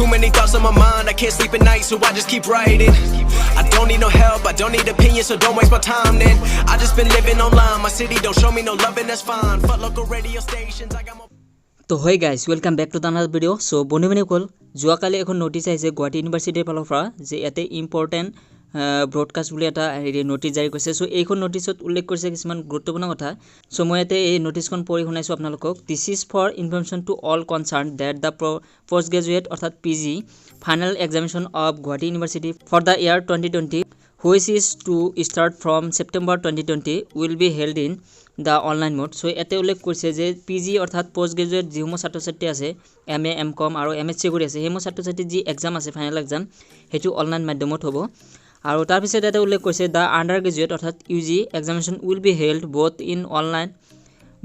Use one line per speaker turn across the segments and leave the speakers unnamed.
Too many thoughts on my mind, I can't sleep at night, so I just keep writing. I don't need no help, I don't need opinions, so don't waste my time then. I just been living online, my city don't show me no love and that's fine. Fuck local radio stations, I got more.
তো হয় guys welcome back to the another video. So বন্ধুসকল যোৱাকালি এখন notice আহিছে গুৱাহাটী ইউনিভাৰ্চিটিৰ ফালৰ পৰা যে ইয়াতে ইম্পৰ্টেণ্ট ব্ৰডকাষ্ট বুলি এটা নোটিছ জাৰি কৰিছে। সো এইখন নোটিছত উল্লেখ কৰিছে কিছুমান গুৰুত্বপূৰ্ণ কথা। সো মই ইয়াতে এই নোটিছখন পঢ়ি শুনাইছোঁ আপোনালোকক। This is for information to all concern that the post graduate অৰ্থাৎ PG final examination of Guwahati university for the year 2020 which is to start from September 2020 will be held in the online mode. So এতে উল্লেখ কৰিছে যে PG অৰ্থাৎ post graduate যিসমূহ ছাত্ৰ ছাত্ৰী আছে MA MCom আৰু MSc কৰি আছে সেইসমূহ ছাত্ৰ ছাত্ৰী যি এক্সাম আছে ফাইনেল এক্সাম সেইটো অনলাইন মাধ্যমত হ'ব। আৰু তাৰ পিছত এটা উল্লেখ কৰিছে দ্য আণ্ডাৰগ্ৰেজুৱেট অৰ্থাৎ UG examination will be held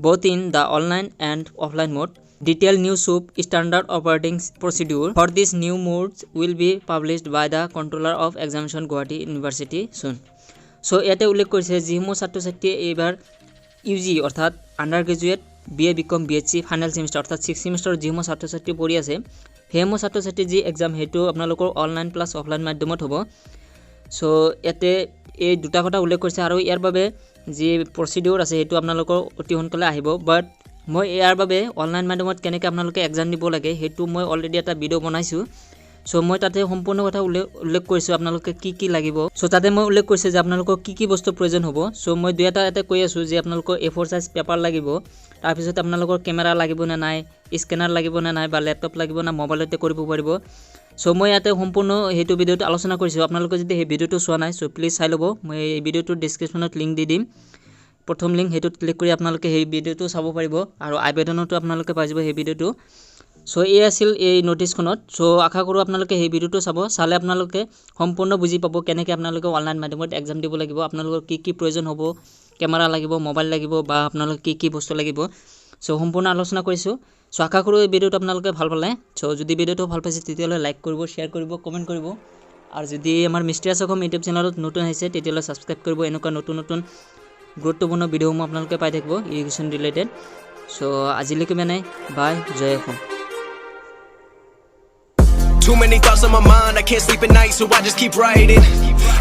both in the online and offline mode. Detailed new SOP standard operating procedure for these new modes will be published by the controller of examination Guwahati University soon. So ইয়াতে উল্লেখ কৰিছে যিসমূহ ছাত্ৰ ছাত্ৰী এইবাৰ UG অৰ্থাৎ undergraduate BA BCom BSc final semester অৰ্থাৎ 6th সেমিষ্টাৰৰ যিসমূহ ছাত্ৰ ছাত্ৰী পঢ়ি আছে সেইসমূহ ছাত্ৰ ছাত্ৰী যি এক্সাম সেইটো আপোনালোকৰ অনলাইন প্লাছ অফলাইন মাধ্যমত হ'ব। সো ইয়াতে এই দুটা কথা উল্লেখ কৰিছে আৰু ইয়াৰ বাবে যি প্ৰচিডিউৰ আছে সেইটো আপোনালোকৰ অতি সোনকালে আহিব। বাট মই ইয়াৰ বাবে অনলাইন মাধ্যমত কেনেকৈ আপোনালোকে এক্সাম দিব লাগে সেইটো মই অলৰেডি এটা ভিডিঅ' বনাইছোঁ। সো মই তাতে সম্পূৰ্ণ কথা উল্লেখ কৰিছোঁ আপোনালোকে কি লাগিব। সো তাতে মই উল্লেখ কৰিছোঁ যে আপোনালোকৰ কি বস্তু প্ৰয়োজন হ'ব। সো মই দুই এটা ইয়াতে কৈ আছোঁ যে আপোনালোকৰ A4 সাইজ পেপাৰ লাগিব, তাৰপিছত আপোনালোকৰ কেমেৰা লাগিব নে নাই, স্কেনাৰ লাগিব নে নাই, বা লেপটপ লাগিব না মোবাইলতে কৰিব পাৰিব। সো মই ইয়াতে সম্পূৰ্ণ সেইটো ভিডিঅ'টো আলোচনা কৰিছোঁ। আপোনালোকে যদি সেই ভিডিঅ'টো চোৱা নাই সো প্লিজ চাই ল'ব। মই এই ভিডিঅ'টোৰ ডিছক্ৰিপশ্যনত লিংক দি দিম। প্ৰথম লিংক সেইটোত ক্লিক কৰি আপোনালোকে সেই ভিডিঅ'টো চাব পাৰিব আৰু আইবেদনতো আপোনালোকে পাই যাব সেই ভিডিঅ'টো। সো এই আছিল এই নোটিছখনত। সো আশা কৰোঁ আপোনালোকে সেই ভিডিঅ'টো চালে আপোনালোকে সম্পূৰ্ণ বুজি পাব কেনেকৈ আপোনালোকে অনলাইন মাধ্যমত এক্সাম দিব লাগিব, আপোনালোকৰ কি প্ৰয়োজন হ'ব, কেমেৰা লাগিব, মোবাইল লাগিব বা আপোনালোকৰ কি বস্তু লাগিব। সো সম্পূৰ্ণ আলোচনা কৰিছোঁ। সো আশা কৰোঁ এই ভিডিঅ'টো আপোনালোকে ভাল পালে। সো যদি ভিডিঅ'টো ভাল পাইছে তেতিয়াহ'লে লাইক কৰিব, শ্বেয়াৰ কৰিব, কমেণ্ট কৰিব আৰু যদি আমাৰ 𝗕𝗫𝘊𝚲 অসম ইউটিউব চেনেলত নতুন আহিছে তেতিয়াহ'লে ছাবস্ক্ৰাইব কৰিব। এনেকুৱা নতুন গুৰুত্বপূৰ্ণ ভিডিঅ'সমূহ আপোনালোকে পাই থাকিব এডুকেশ্যন ৰিলেটেড। সো আজিলৈকে মানে বাই, জয় Assam.
Too many thoughts on my mind, I can't sleep at night, so I just keep writing.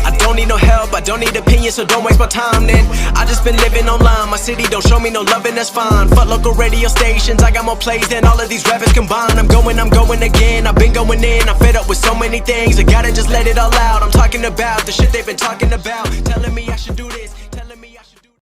I don't need no help, I don't need opinions, so don't waste my time then. I just been living online, my city don't show me no love and that's fine. Fuck local radio stations, I got more plays than all of these rappers combined. I'm going again, I've been going in, I'm fed up with so many things, I gotta just let it all out. I'm talking about the shit they've been talking about, telling me I should do this.